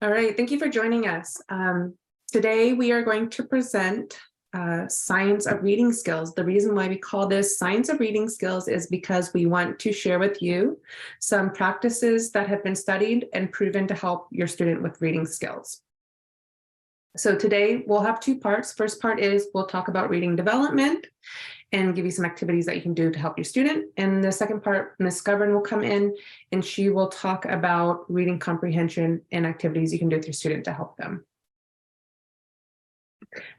All right, thank you for joining us. Today we are going to present Science of Reading Skills. The reason why we call this Science of Reading Skills is because we want to share with you some practices that have been studied and proven to help your student with reading skills. So today we'll have two parts. First part is we'll talk about reading development and give you some activities that you can do to help your student. And the second part, Ms. Govern will come in and she will talk about reading comprehension and activities you can do with your student to help them.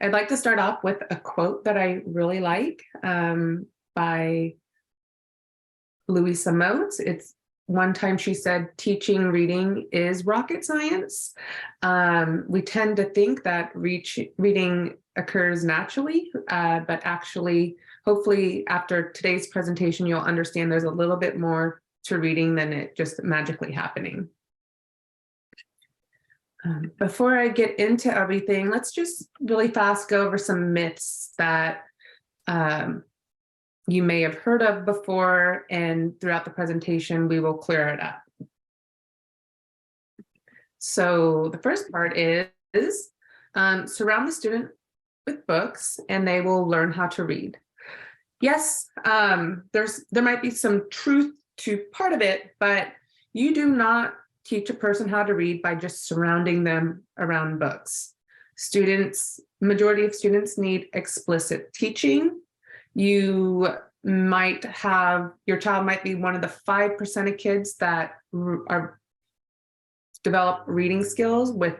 I'd like to start off with a quote that I really like by Louisa Moats. It's one time she said, teaching reading is rocket science. We tend to think that reading occurs naturally, but actually, hopefully after today's presentation, you'll understand there's a little bit more to reading than it just magically happening. Before I get into everything, let's just really fast go over some myths that you may have heard of before, and throughout the presentation, we will clear it up. So the first part is surround the student with books and they will learn how to read. Yes, there might be some truth to part of it, but you do not teach a person how to read by just surrounding them around books. Majority of students need explicit teaching. Your child might be one of the 5% of kids that develop reading skills with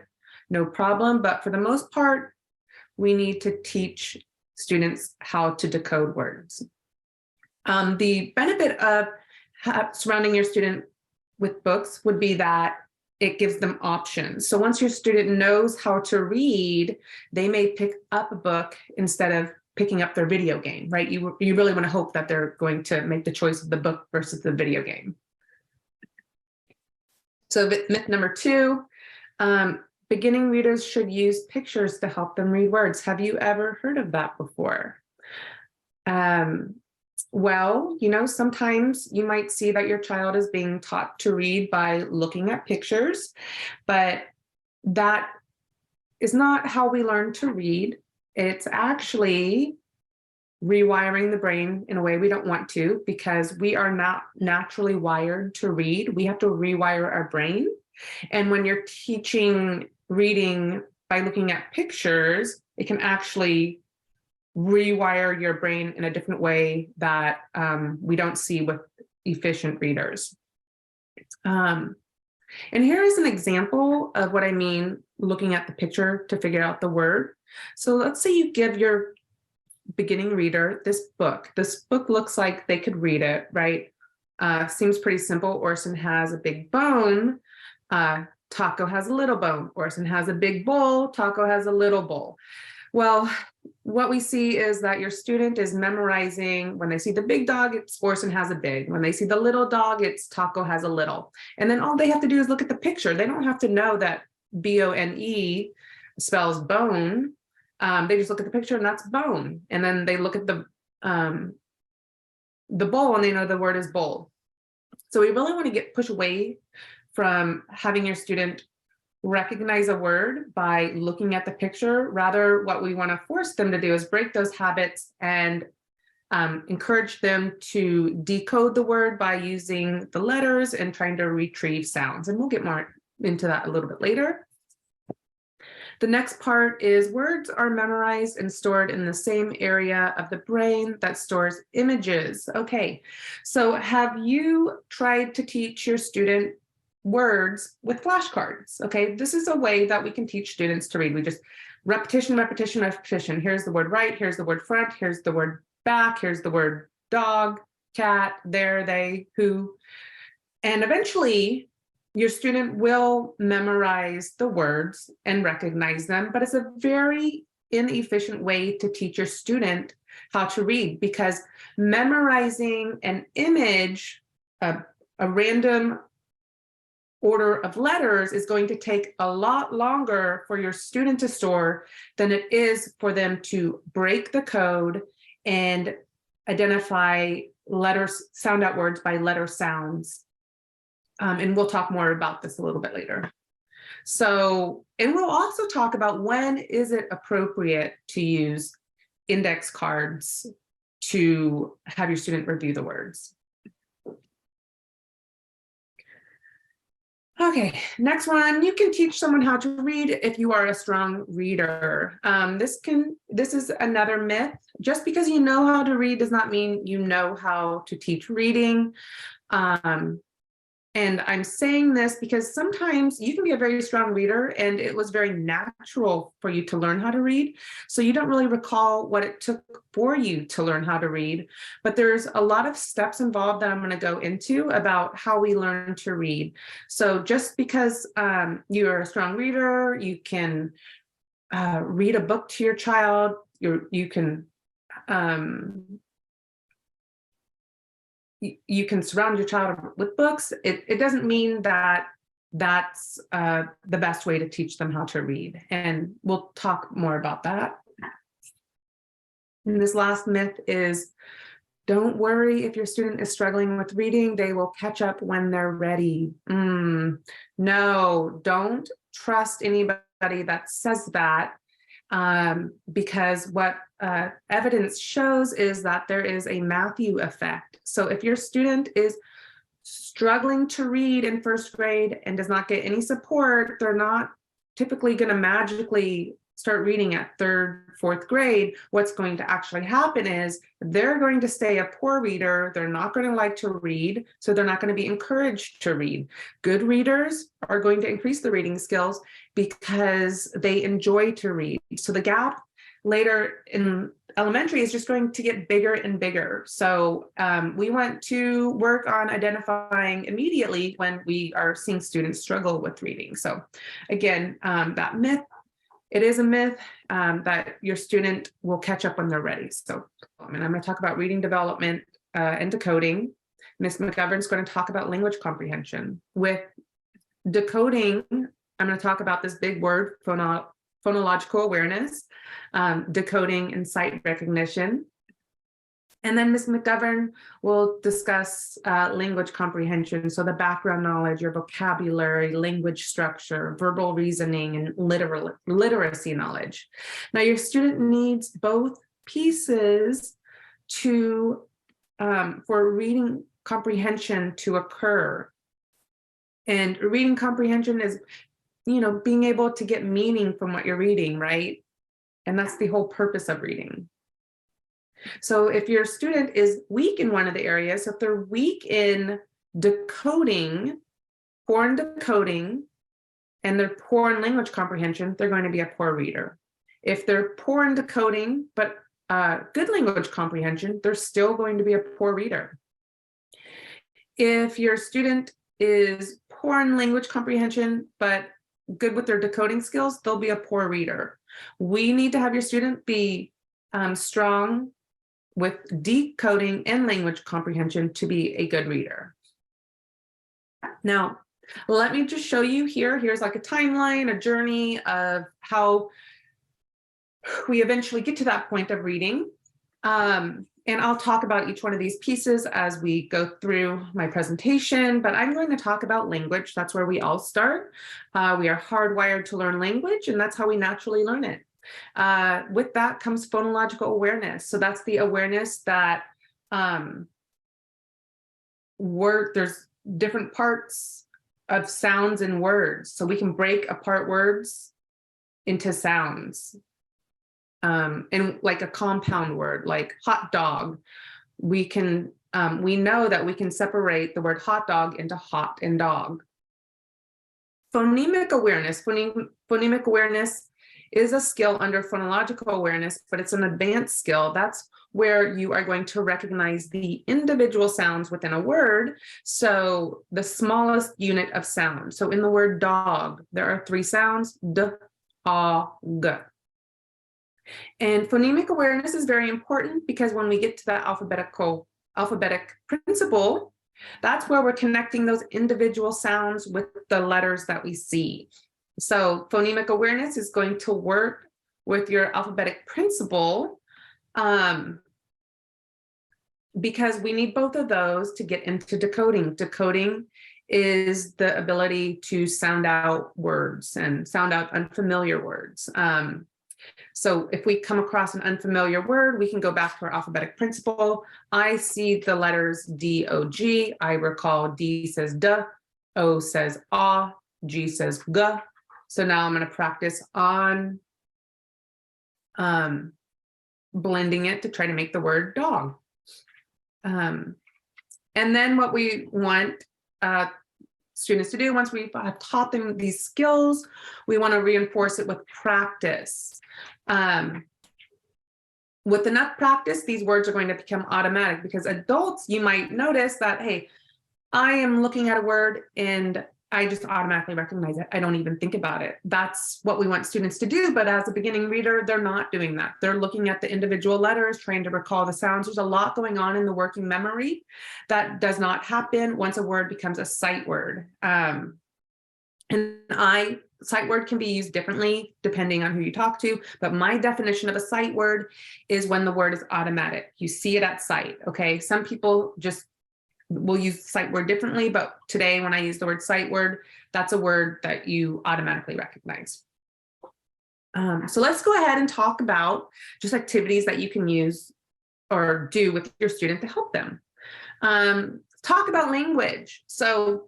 no problem, but for the most part, we need to teach students how to decode words. The benefit of surrounding your student with books would be that it gives them options. So once your student knows how to read, they may pick up a book instead of picking up their video game, right? You really want to hope that they're going to make the choice of the book versus the video game. So myth number 2, beginning readers should use pictures to help them read words. Have you ever heard of that before? Well, sometimes you might see that your child is being taught to read by looking at pictures, but that is not how we learn to read. It's actually rewiring the brain in a way we don't want to, because we are not naturally wired to read. We have to rewire our brain. And when you're teaching reading by looking at pictures, it can actually rewire your brain in a different way that we don't see with efficient readers. And here is an example of what I mean looking at the picture to figure out the word. So let's say you give your beginning reader this book. This book looks like they could read it, right? Seems pretty simple. Orson has a big bone. Taco has a little bone. Orson has a big bowl. Taco has a little bowl. Well, what we see is that your student is memorizing, when they see the big dog, it's Orson has a big. When they see the little dog, it's Taco has a little. And then all they have to do is look at the picture. They don't have to know that B-O-N-E spells bone. They just look at the picture and that's bone. And then they look at the bowl and they know the word is bowl. So we really want to push away from having your student recognize a word by looking at the picture. Rather, what we want to force them to do is break those habits and encourage them to decode the word by using the letters and trying to retrieve sounds. And we'll get more into that a little bit later. The next part is words are memorized and stored in the same area of the brain that stores images. Okay, so have you tried to teach your student words with flashcards? Okay, this is a way that we can teach students to read. We just repetition, repetition, repetition. Here's the word right, here's the word front, here's the word back, here's the word dog, cat, there, they, who. And eventually your student will memorize the words and recognize them, but it's a very inefficient way to teach your student how to read, because memorizing an image, a random order of letters, is going to take a lot longer for your student to store than it is for them to break the code and identify letters, sound out words by letter sounds. And we'll talk more about this a little bit later. So, and we'll also talk about when is it appropriate to use index cards to have your student review the words. Okay, next one. You can teach someone how to read if you are a strong reader. This is another myth. Just because you know how to read does not mean you know how to teach reading. And I'm saying this because sometimes you can be a very strong reader and it was very natural for you to learn how to read. So you don't really recall what it took for you to learn how to read. But there's a lot of steps involved that I'm going to go into about how we learn to read. So just because you're a strong reader, you can read a book to your child, you can surround your child with books. It doesn't mean that that's the best way to teach them how to read. And we'll talk more about that. And this last myth is, don't worry if your student is struggling with reading, they will catch up when they're ready. No, don't trust anybody that says that. Because what evidence shows is that there is a Matthew effect. So if your student is struggling to read in first grade and does not get any support, they're not typically going to magically start reading at third, fourth grade. What's going to actually happen is they're going to stay a poor reader. They're not going to like to read, so they're not going to be encouraged to read. Good readers are going to increase the reading skills because they enjoy to read. So the gap later in elementary is just going to get bigger and bigger. So we want to work on identifying immediately when we are seeing students struggle with reading. So again, that myth, it is a myth that your student will catch up when they're ready. So and I'm going to talk about reading development and decoding. Ms. McGovern's going to talk about language comprehension. With decoding, I'm going to talk about this big word, phonological awareness, decoding and sight recognition. And then Ms. McGovern will discuss language comprehension, so the background knowledge, your vocabulary, language structure, verbal reasoning, and literacy knowledge. Now, your student needs both pieces to for reading comprehension to occur. And reading comprehension is, being able to get meaning from what you're reading, right? And that's the whole purpose of reading. So if your student is weak in one of the areas, if they're weak in decoding, poor in decoding, and they're poor in language comprehension, they're going to be a poor reader. If they're poor in decoding, but good language comprehension, they're still going to be a poor reader. If your student is poor in language comprehension, but good with their decoding skills, they'll be a poor reader. We need to have your student be strong with decoding and language comprehension to be a good reader. Now, let me just show you here. Here's like a timeline, a journey of how we eventually get to that point of reading. And I'll talk about each one of these pieces as we go through my presentation, but I'm going to talk about language. That's where we all start. We are hardwired to learn language, and that's how we naturally learn it. With that comes phonological awareness. So that's the awareness that there's different parts of sounds in words. So we can break apart words into sounds. And like a compound word, like hot dog, we know that we can separate the word hot dog into hot and dog. Phonemic awareness. Phonemic awareness is a skill under phonological awareness, but it's an advanced skill. That's where you are going to recognize the individual sounds within a word. So the smallest unit of sound. So in the word dog, there are 3 sounds, d, a, g. And phonemic awareness is very important because when we get to that alphabetic principle, that's where we're connecting those individual sounds with the letters that we see. So phonemic awareness is going to work with your alphabetic principle because we need both of those to get into decoding. Decoding is the ability to sound out words and sound out unfamiliar words. So if we come across an unfamiliar word, we can go back to our alphabetic principle. I see the letters D, O, G. I recall D says D, O says ah, G says G. So now I'm going to practice on blending it to try to make the word dog. And then what we want students to do, once we have taught them these skills, we want to reinforce it with practice. With enough practice, these words are going to become automatic, because adults, you might notice that, hey, I am looking at a word and I just automatically recognize it. I don't even think about it. That's what we want students to do. But as a beginning reader, they're not doing that. They're looking at the individual letters, trying to recall the sounds. There's a lot going on in the working memory that does not happen once a word becomes a sight word. Sight word can be used differently depending on who you talk to, but my definition of a sight word is when the word is automatic. You see it at sight, okay? Some people just will use sight word differently, but today when I use the word sight word, that's a word that you automatically recognize. So let's go ahead and talk about just activities that you can use or do with your student to help them. Talk about language. So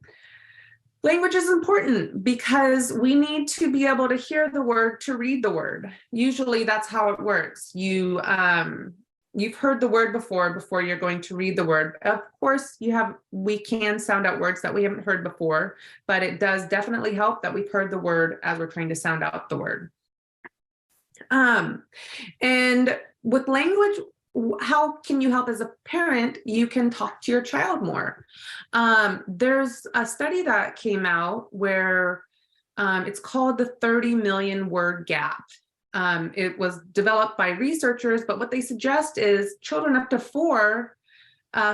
language is important because we need to be able to hear the word to read the word. Usually that's how it works. You've heard the word before you're going to read the word. Of course, we can sound out words that we haven't heard before, but it does definitely help that we've heard the word as we're trying to sound out the word. And with language, how can you help as a parent? You can talk to your child more. There's a study that came out where it's called the 30 million word gap. It was developed by researchers, but what they suggest is children up to 4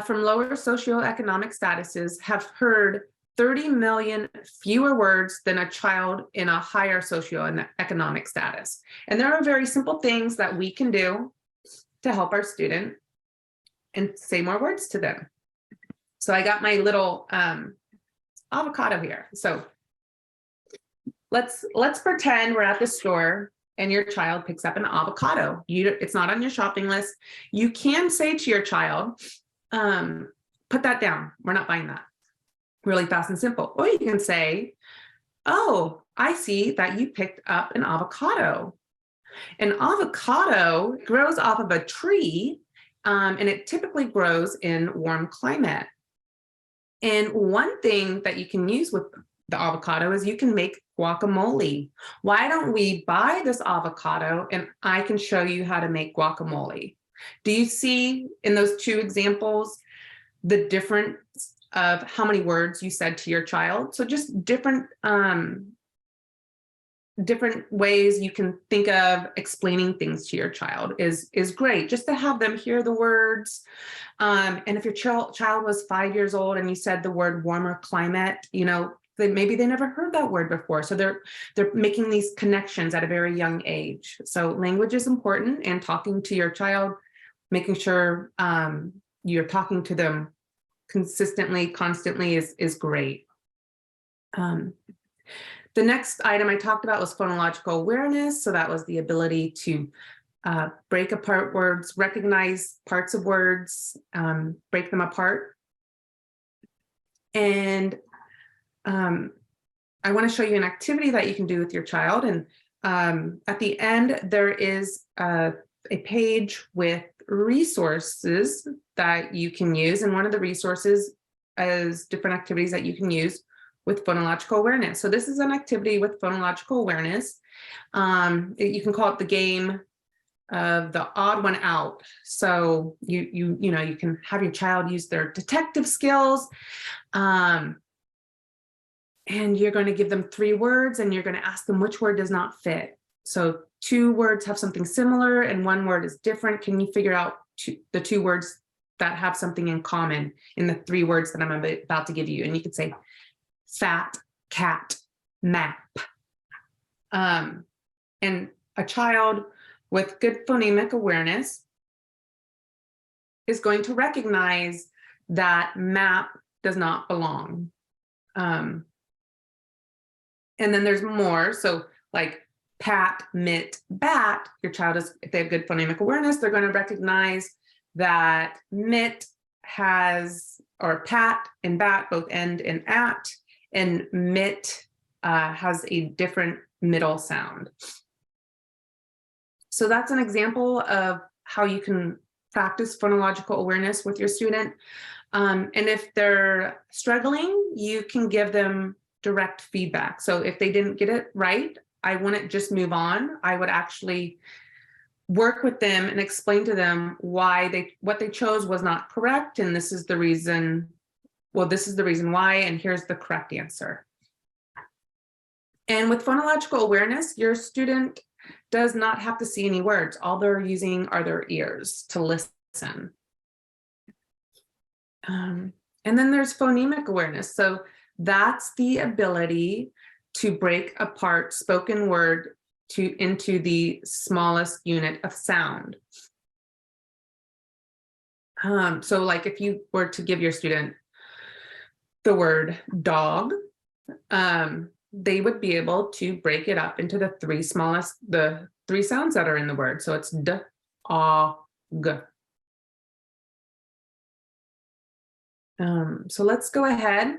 from lower socioeconomic statuses have heard 30 million fewer words than a child in a higher socioeconomic status. And there are very simple things that we can do to help our student and say more words to them. So I got my little avocado here. So let's pretend we're at the store and your child picks up an avocado. It's not on your shopping list. You can say to your child, put that down. We're not buying that. Really fast and simple. Or you can say, oh, I see that you picked up an avocado. An avocado grows off of a tree, and it typically grows in warm climate. And one thing that you can use with the avocado is you can make guacamole. Why don't we buy this avocado and I can show you how to make guacamole? Do you see in those 2 examples the difference of how many words you said to your child? So just different ways you can think of explaining things to your child is great, just to have them hear the words. And if your child was 5 years old and you said the word warmer climate, maybe they never heard that word before. So they're making these connections at a very young age. So language is important, and talking to your child, making sure you're talking to them consistently, constantly is great. The next item I talked about was phonological awareness. So that was the ability to break apart words, recognize parts of words, break them apart. And I want to show you an activity that you can do with your child. And at the end, there is a page with resources that you can use. And one of the resources is different activities that you can use with phonological awareness. So this is an activity with phonological awareness. You can call it the game of the odd one out. So you can have your child use their detective skills. And you're going to give them 3 words and you're going to ask them which word does not fit. So 2 words have something similar and 1 word is different. Can you figure out the 2 words that have something in common in the 3 words that I'm about to give you? And you could say fat, cat, map. And a child with good phonemic awareness is going to recognize that map does not belong. And then there's more. So like pat, mit, bat, your child is, if they have good phonemic awareness, they're going to recognize that mit has, or pat and bat both end in at, and mit has a different middle sound. So that's an example of how you can practice phonological awareness with your student. And if they're struggling, you can give them direct feedback. So if they didn't get it right, I wouldn't just move on. I would actually work with them and explain to them why what they chose was not correct. And this is the reason, well, this is the reason why, and here's the correct answer. And with phonological awareness, your student does not have to see any words. All they're using are their ears to listen. And then there's phonemic awareness. So that's the ability to break apart spoken word into the smallest unit of sound. So like if you were to give your student the word dog, they would be able to break it up into the three sounds that are in the word. So it's d, a, g. So let's go ahead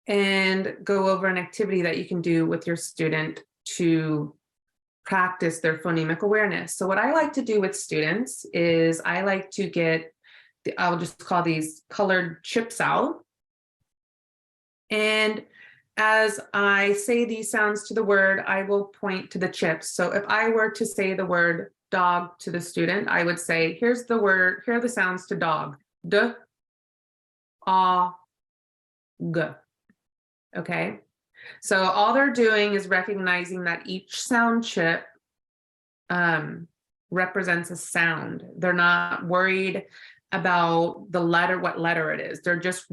and go over an activity that you can do with your student to practice their phonemic awareness. So what I like to do with students is I like to get, I'll just call these colored chips out. And as I say these sounds to the word, I will point to the chips. So if I were to say the word dog to the student, I would say, here's the word, here are the sounds to dog. D, a, g. Okay. So all they're doing is recognizing that each sound chip represents a sound. They're not worried about the letter, what letter it is. They're just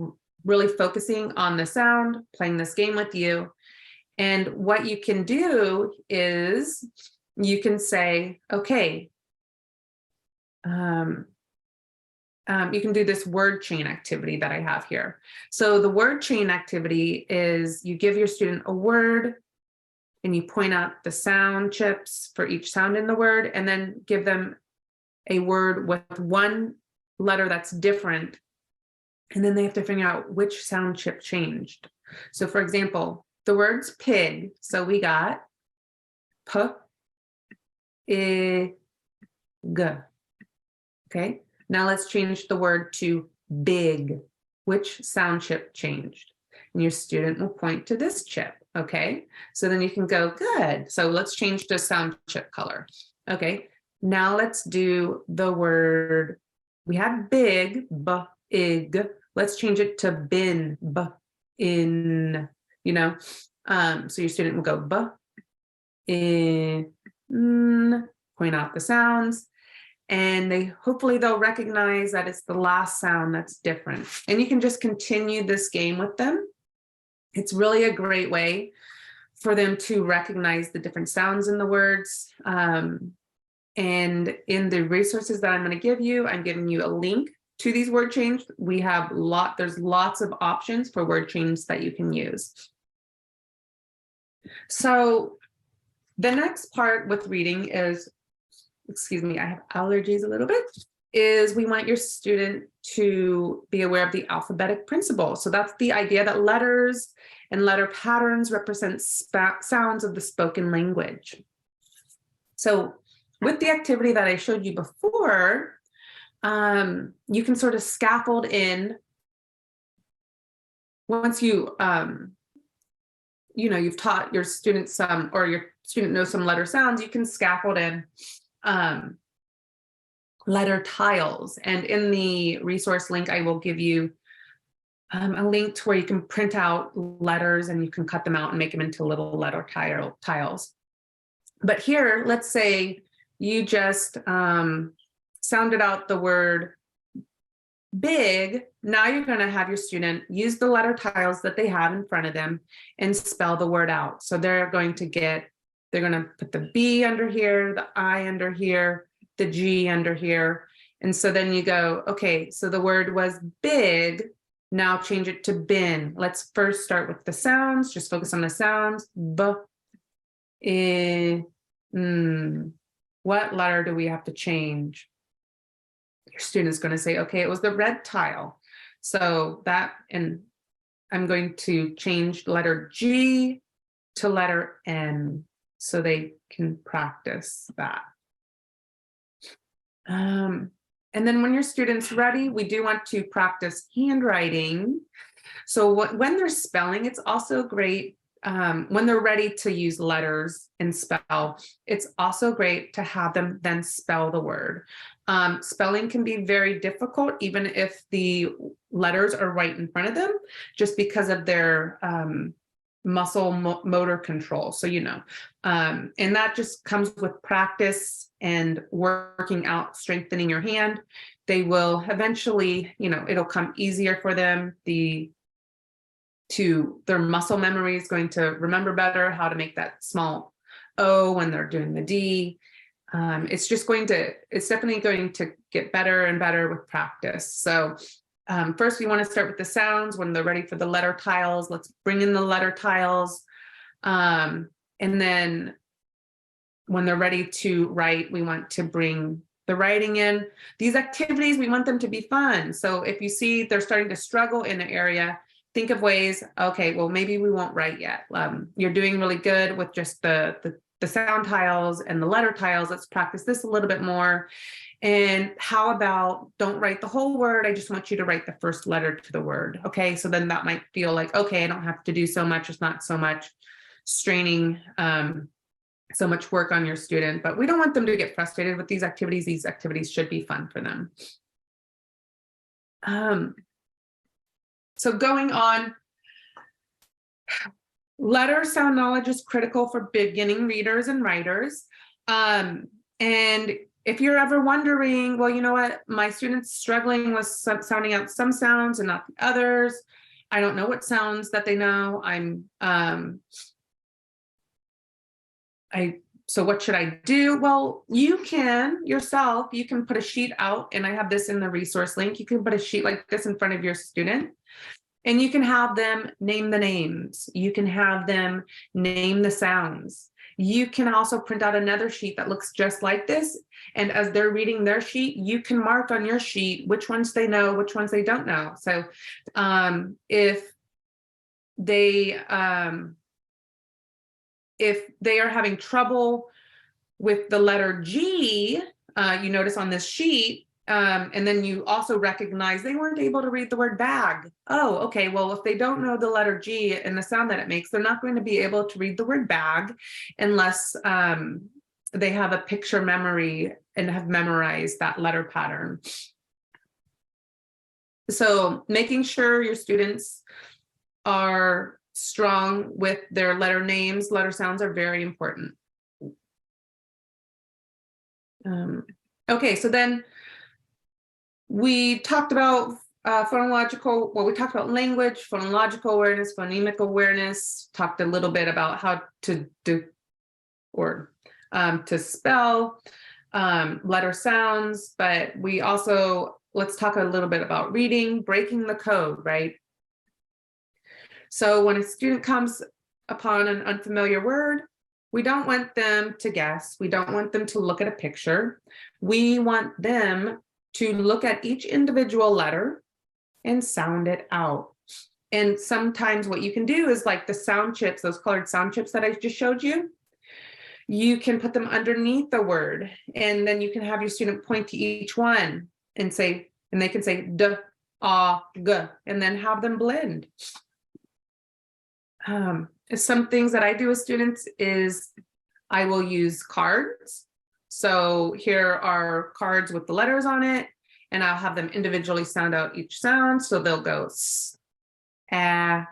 really focusing on the sound, playing this game with you. And what you can do is you can say, okay, you can do this word chain activity that I have here. So the word chain activity is you give your student a word and you point out the sound chips for each sound in the word, and then give them a word with one letter that's different. And then they have to figure out which sound chip changed. So for example, the word's pig. So we got p, I, g. Okay. Now let's change the word to big. Which sound chip changed? And your student will point to this chip. Okay. So then you can go, good. So let's change the sound chip color. Okay. Now let's do the word. We had big, b, ig. Let's change it to bin, b, in, you know. So your student will go b, in, point out the sounds. And hopefully they'll recognize that it's the last sound that's different. And you can just continue this game with them. It's really a great way for them to recognize the different sounds in the words. And in the resources that I'm going to give you, I'm giving you a link to these word chains. There's lots of options for word chains that you can use. So the next part with reading is, excuse me, I have allergies a little bit, is we want your student to be aware of the alphabetic principle. So that's the idea that letters and letter patterns represent sounds of the spoken language. So with the activity that I showed you before, you can sort of scaffold in, once you, you've taught your students some, or your student knows some letter sounds, you can scaffold in letter tiles. And in the resource link, I will give you a link to where you can print out letters and you can cut them out and make them into little letter tiles. But here, let's say you just sounded out the word big. Now you're going to have your student use the letter tiles that they have in front of them and spell the word out. So they're going to put the B under here, the I under here, the G under here. And so then you go, okay, so the word was big. Now change it to bin. Let's first start with the sounds. Just focus on the sounds. B, I, mm. What letter do we have to change? Your student is going to say, okay, it was the red tile. So that, and I'm going to change letter G to letter N so they can practice that. And then when your student's ready, we do want to practice handwriting. So when they're spelling, it's also great when they're ready to use letters and spell, it's also great to have them then spell the word. Spelling can be very difficult, even if the letters are right in front of them, just because of their muscle motor control. So, and that just comes with practice and working out, strengthening your hand. They will eventually, it'll come easier for them. Their muscle memory is going to remember better how to make that small O when they're doing the D. It's definitely going to get better and better with practice. So first we want to start with the sounds. When they're ready for the letter tiles, let's bring in the letter tiles. And then when they're ready to write, we want to bring the writing in. These activities, we want them to be fun. So if you see they're starting to struggle in an area, think of ways, okay, well, maybe we won't write yet. You're doing really good with just the sound tiles and the letter tiles. Let's practice this a little bit more. And how about don't write the whole word? I just want you to write the first letter to the word. Okay, so then that might feel like, okay, I don't have to do so much. It's not so much straining, so much work on your student, but we don't want them to get frustrated with these activities. These activities should be fun for them. So going on, letter sound knowledge is critical for beginning readers and writers. And if you're ever wondering, well, you know what, my student's struggling with sounding out some sounds and not the others. I don't know what sounds that they know. So what should I do? Well, you can yourself, you can put a sheet out, and I have this in the resource link. You can put a sheet like this in front of your student, and you can have them name the names. You can have them name the sounds. You can also print out another sheet that looks just like this. And as they're reading their sheet, you can mark on your sheet which ones they know, which ones they don't know. So if they are having trouble with the letter G, you notice on this sheet, and then you also recognize they weren't able to read the word bag. Oh, okay, well, if they don't know the letter G and the sound that it makes, they're not going to be able to read the word bag unless they have a picture memory and have memorized that letter pattern. So making sure your students are strong with their letter names, letter sounds are very important. Okay, so then we talked about phonological, well, we talked about language, phonological awareness, phonemic awareness, talked a little bit about how to do or to spell letter sounds, but we also, let's talk a little bit about reading, breaking the code, right? So when a student comes upon an unfamiliar word, we don't want them to guess. We don't want them to look at a picture. We want them to look at each individual letter and sound it out. And sometimes what you can do is like the sound chips, those colored sound chips that I just showed you, you can put them underneath the word, and then you can have your student point to each one and say, and they can say d, a, g, and then have them blend. Some things that I do with students is I will use cards. So here are cards with the letters on it, and I'll have them individually sound out each sound. So they'll go s, a,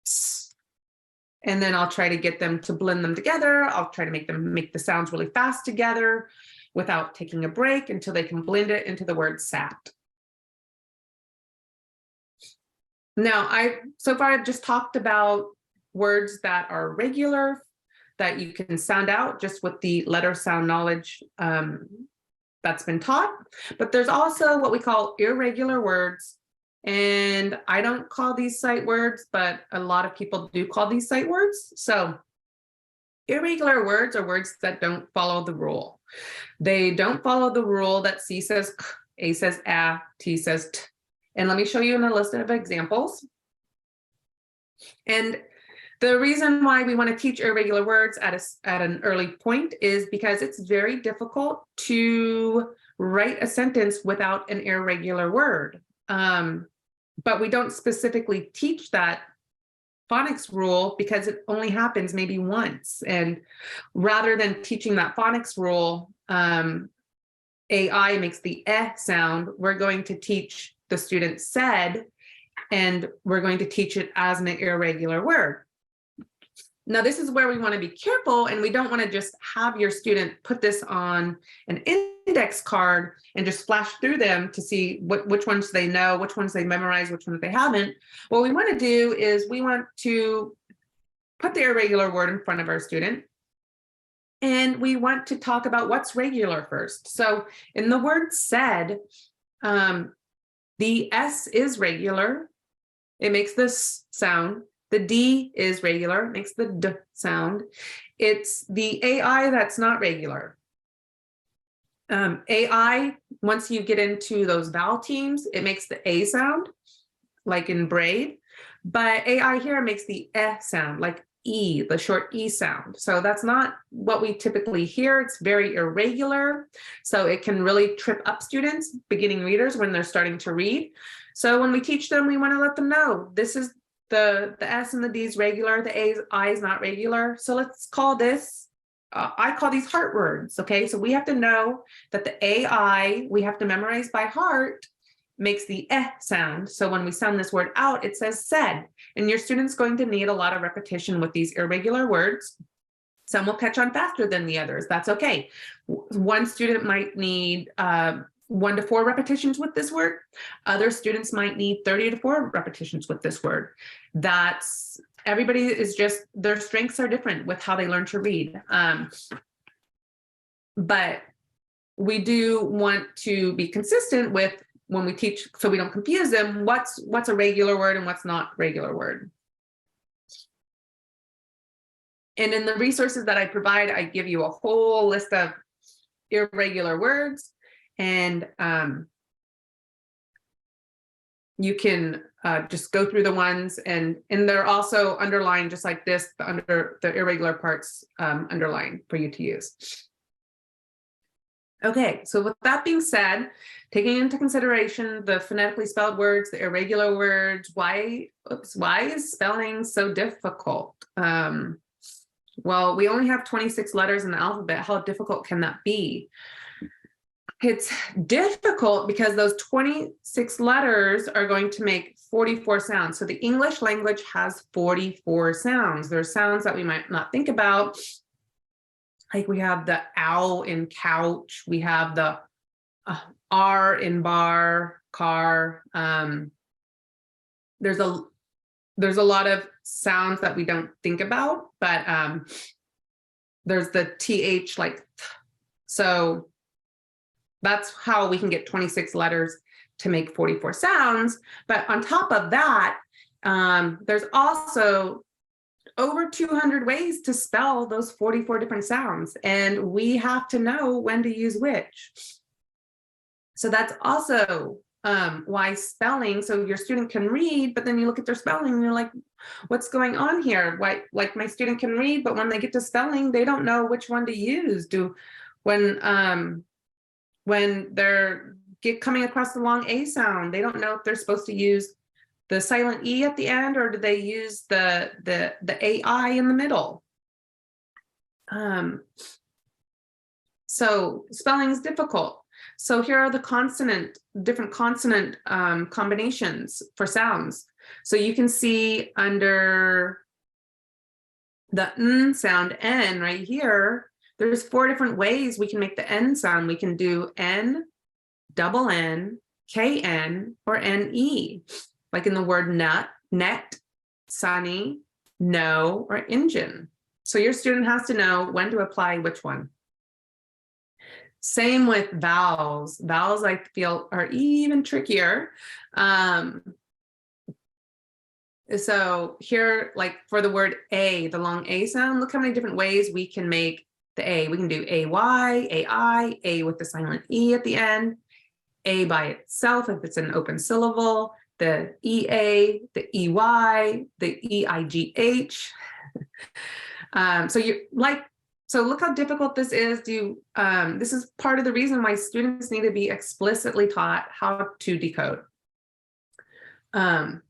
s, and then I'll try to get them to blend them together. I'll try to make them make the sounds really fast together without taking a break until they can blend it into the word sat. Now, so far I've just talked about words that are regular, that you can sound out just with the letter sound knowledge that's been taught. But there's also what we call irregular words And I don't call these sight words, but a lot of people do call these sight words. So irregular words are words that don't follow the rule. They don't follow the rule that C says k, A says a, T says t. And let me show you in a list of examples. And the reason why we want to teach irregular words at an early point is because it's very difficult to write a sentence without an irregular word. But we don't specifically teach that phonics rule because it only happens maybe once. And rather than teaching that phonics rule, AI makes the eh sound, we're going to teach the student said, and we're going to teach it as an irregular word. Now, this is where we want to be careful, and we don't want to just have your student put this on an index card and just flash through them to see which ones they know, which ones they memorize, which ones they haven't. What we want to do is we want to put the irregular word in front of our student, and we want to talk about what's regular first. So in the word said, the S is regular. It makes this sound. The D is regular, it makes the D sound. It's the AI that's not regular. AI, once you get into those vowel teams, it makes the A sound, like in braid. But AI here makes the eh sound, like E, the short E sound. So that's not what we typically hear. It's very irregular. So it can really trip up students, beginning readers, when they're starting to read. So when we teach them, we want to let them know this is the S and the D is regular, the I is not regular. So let's call this, I call these heart words, okay? So we have to know that the AI, we have to memorize by heart, makes the eh sound. So when we sound this word out, it says said. And your student's going to need a lot of repetition with these irregular words. Some will catch on faster than the others. That's okay. One student might need 1 to 4 repetitions with this word. Other students might need 30 to 4 repetitions with this word. That's, everybody is just, their strengths are different with how they learn to read. But we do want to be consistent with when we teach, so we don't confuse them, what's a regular word and what's not regular word. And in the resources that I provide, I give you a whole list of irregular words. And you can just go through the ones, and they're also underlined just like this, under the irregular parts underlined for you to use. Okay, so with that being said, taking into consideration the phonetically spelled words, the irregular words, why is spelling so difficult? Well, we only have 26 letters in the alphabet. How difficult can that be? It's difficult because those 26 letters are going to make 44 sounds. So the English language has 44 sounds. There's sounds that we might not think about. Like we have the owl in couch. We have the R in bar, car. There's a lot of sounds that we don't think about, but there's the TH, like, so that's how we can get 26 letters to make 44 sounds. But on top of that, there's also over 200 ways to spell those 44 different sounds. And we have to know when to use which. So that's also why spelling, so your student can read, but then you look at their spelling and you're like, what's going on here? Why, like my student can read, but when they get to spelling, they don't know which one to use. When they're coming across the long A sound, they don't know if they're supposed to use the silent E at the end, or do they use the AI in the middle? So spelling is difficult. So here are the different consonant combinations for sounds. So you can see under the N sound, N right here, there's 4 different ways we can make the N sound. We can do N, double N, KN, or NE, like in the word nut, net, sunny, no, or engine. So your student has to know when to apply which one. Same with vowels. Vowels I feel are even trickier. So here, like for the word A, the long A sound, look how many different ways we can make the A. We can do AY, AI, A with the silent E at the end, A by itself if it's an open syllable, the EA, the EY, the EIGH. So look how difficult this is. This is part of the reason why students need to be explicitly taught how to decode. And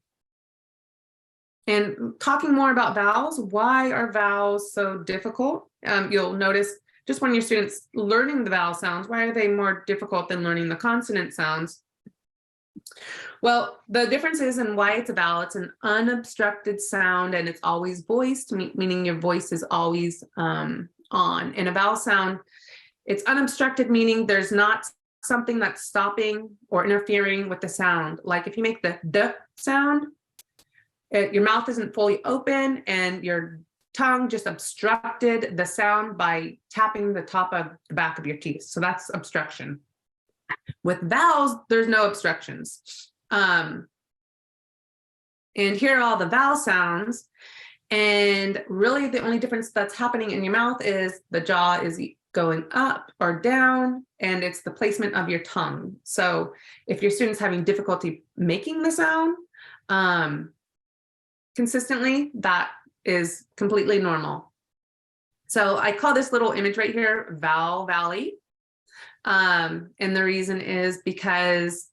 talking more about vowels, why are vowels so difficult? You'll notice just when your students learning the vowel sounds, why are they more difficult than learning the consonant sounds? Well, the difference is in why it's a vowel. It's an unobstructed sound and it's always voiced, meaning your voice is always on. In a vowel sound, it's unobstructed, meaning there's not something that's stopping or interfering with the sound. Like if you make the D sound, your mouth isn't fully open and your tongue just obstructed the sound by tapping the top of the back of your teeth. So that's obstruction. With vowels, there's no obstructions. And here are all the vowel sounds. And really the only difference that's happening in your mouth is the jaw is going up or down, and it's the placement of your tongue. So if your student's having difficulty making the sound consistently, that is completely normal. So I call this little image right here Vowel Valley. And the reason is because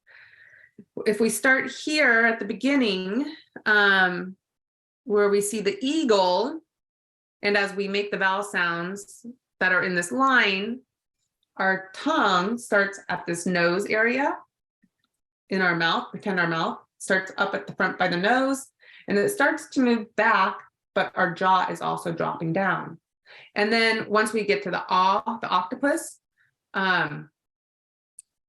if we start here at the beginning, where we see the eagle, and as we make the vowel sounds that are in this line, our tongue starts at this nose area in our mouth. Pretend our mouth starts up at the front by the nose, and it starts to move back, but our jaw is also dropping down. And then once we get to the octopus, our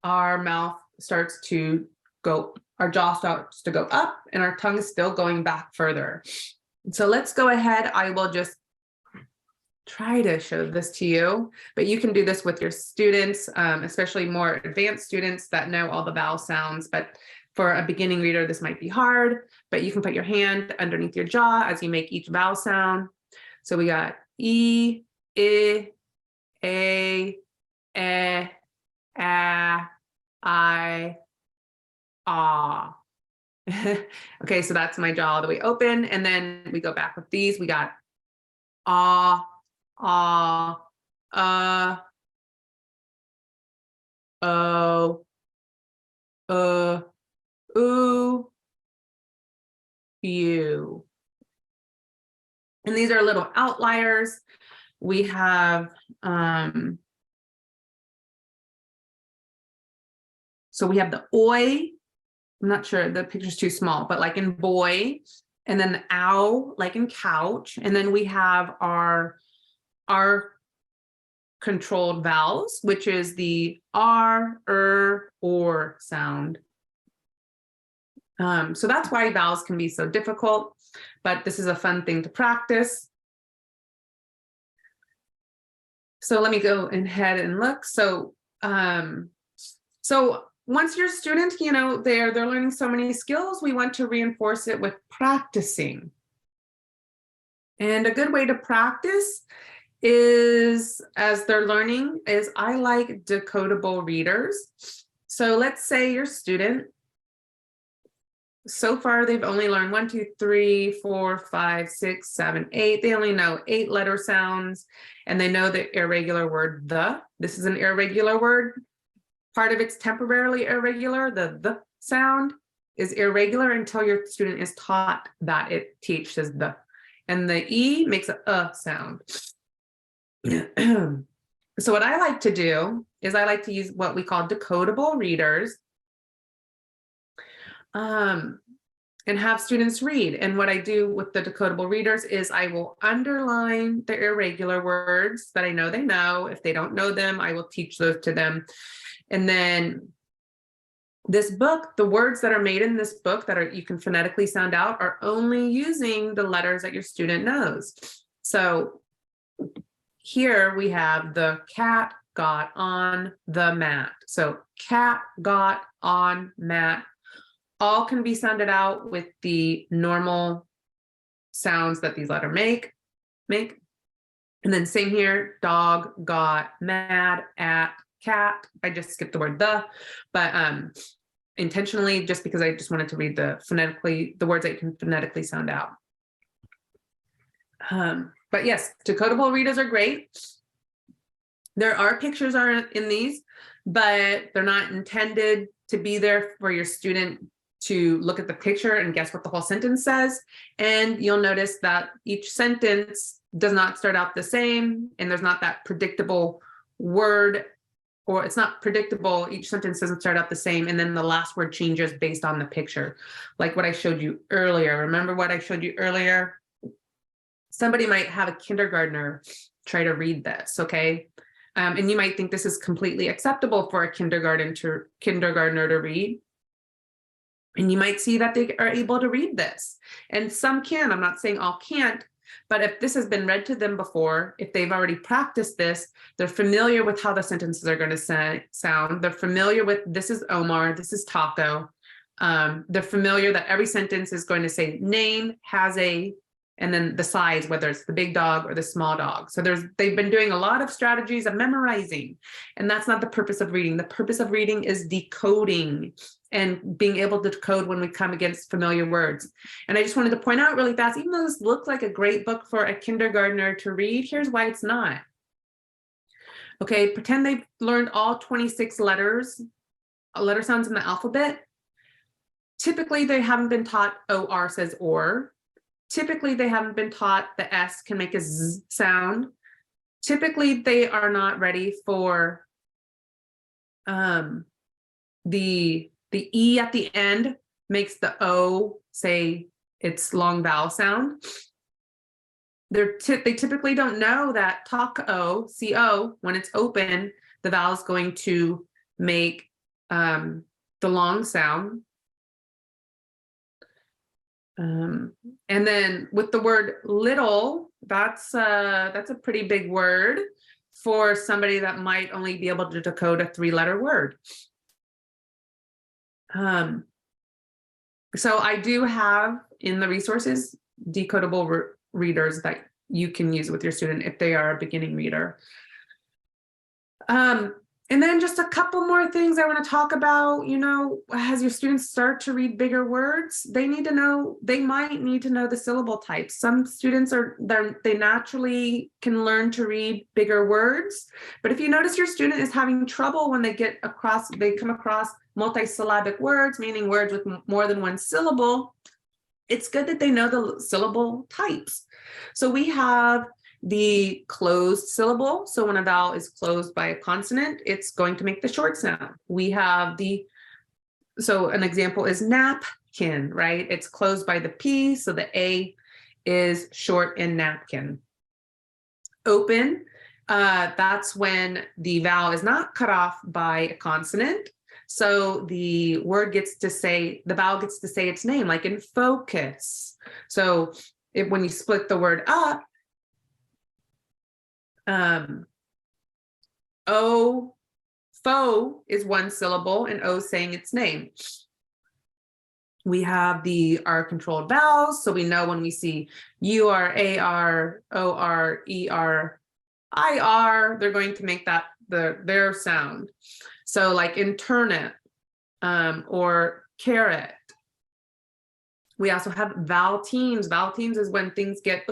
mouth starts to go, our jaw starts to go up, and our tongue is still going back further. So let's go ahead. I will just try to show this to you, but you can do this with your students, especially more advanced students that know all the vowel sounds. But for a beginning reader, this might be hard, but you can put your hand underneath your jaw as you make each vowel sound. So we got E, I, A, E, A, I, Ah. Okay, so that's my jaw all the way open. And then we go back with these. We got ah, oh, ooh, you. And these are little outliers. We have, so we have the oi. I'm not sure, the picture's too small, but like in boy, and then the ow, like in couch. And then we have our controlled vowels, which is the R, or sound. So that's why vowels can be so difficult, but this is a fun thing to practice. So let me go ahead and look. So, once your student, you know, they're learning so many skills, we want to reinforce it with practicing. And a good way to practice is, as they're learning, is I like decodable readers. So let's say your student, so far they've only learned 1, 2, 3, 4, 5, 6, 7, 8. They only know 8 letter sounds, and they know the irregular word the. This is an irregular word. Part of it's temporarily irregular. The sound is irregular until your student is taught that it teaches the. And the E makes a sound. So what I like to do is I like to use what we call decodable readers. And have students read. And what I do with the decodable readers is I will underline the irregular words that I know they know. If they don't know them, I will teach those to them. And then this book, the words that are made in this book that you can phonetically sound out are only using the letters that your student knows. So here we have the cat got on the mat. So cat got on mat. All can be sounded out with the normal sounds that these letters make. And then same here, dog got mad at cat. I just skipped the word the, but intentionally, just because I just wanted to read the words that you can phonetically sound out. But yes, decodable readers are great. There are pictures in these, but they're not intended to be there for your student to look at the picture and guess what the whole sentence says. And you'll notice that each sentence does not start out the same, and there's not that predictable word, or it's not predictable. Each sentence doesn't start out the same, and then the last word changes based on the picture, like what I showed you earlier. Remember what I showed you earlier? Somebody might have a kindergartner try to read this, okay? And you might think this is completely acceptable for a kindergartner to read. And you might see that they are able to read this. And some can, I'm not saying all can't, but if this has been read to them before, if they've already practiced this, they're familiar with how the sentences are going to sound. They're familiar with, this is Omar, this is Taco. They're familiar that every sentence is going to say name, has a, and then the size, whether it's the big dog or the small dog. So they've been doing a lot of strategies of memorizing, and that's not the purpose of reading. The purpose of reading is decoding and being able to decode when we come against familiar words. And I just wanted to point out really fast, even though this looks like a great book for a kindergartner to read, here's why it's not. Okay, pretend they've learned all 26 letter sounds in the alphabet. Typically, they haven't been taught OR says or. Typically, they haven't been taught the S can make a Z sound. Typically, they are not ready for the E at the end makes the O say its long vowel sound. They typically don't know that taco, C-O, when it's open, the vowel is going to make the long sound. And then with the word little, that's a pretty big word for somebody that might only be able to decode a 3-letter word. So I do have in the resources decodable readers that you can use with your student if they are a beginning reader. And then just a couple more things I want to talk about. You know, as your students start to read bigger words, they might need to know the syllable types. Some students they naturally can learn to read bigger words, but if you notice your student is having trouble when they come across multisyllabic words, meaning words with more than one syllable, it's good that they know the syllable types. So we have the closed syllable. So when a vowel is closed by a consonant, it's going to make the short sound. We have so an example is napkin, right? It's closed by the P, so the A is short in napkin. Open, that's when the vowel is not cut off by a consonant. So the vowel gets to say its name, like in focus. So when you split the word up, fo is one syllable and O saying its name. We have the R controlled vowels. So we know when we see UR, AR, OR, ER, IR, they're going to make that their sound. So like in turnip or carrot. We also have vowel teams. Vowel teams is when things get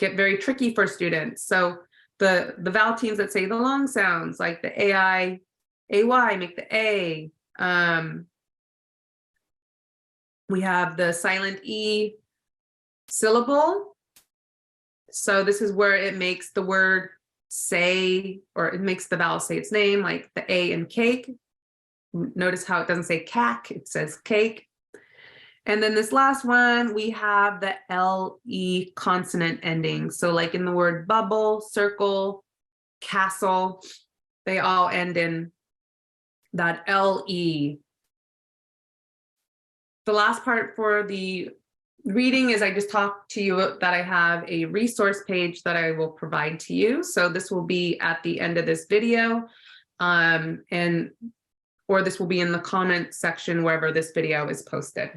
very tricky for students. So the vowel teams that say the long sounds, like the AI, AY, make the A. We have the silent E syllable. So this is where it makes the word say, or it makes the vowel say its name, like the A in cake. Notice how it doesn't say cack, it says cake. And then this last one, we have the LE consonant ending. So like in the word bubble, circle, castle, they all end in that LE. The last part for the Reading is I just talked to you that I have a resource page that I will provide to you. So this will be at the end of this video, or this will be in the comment section wherever this video is posted.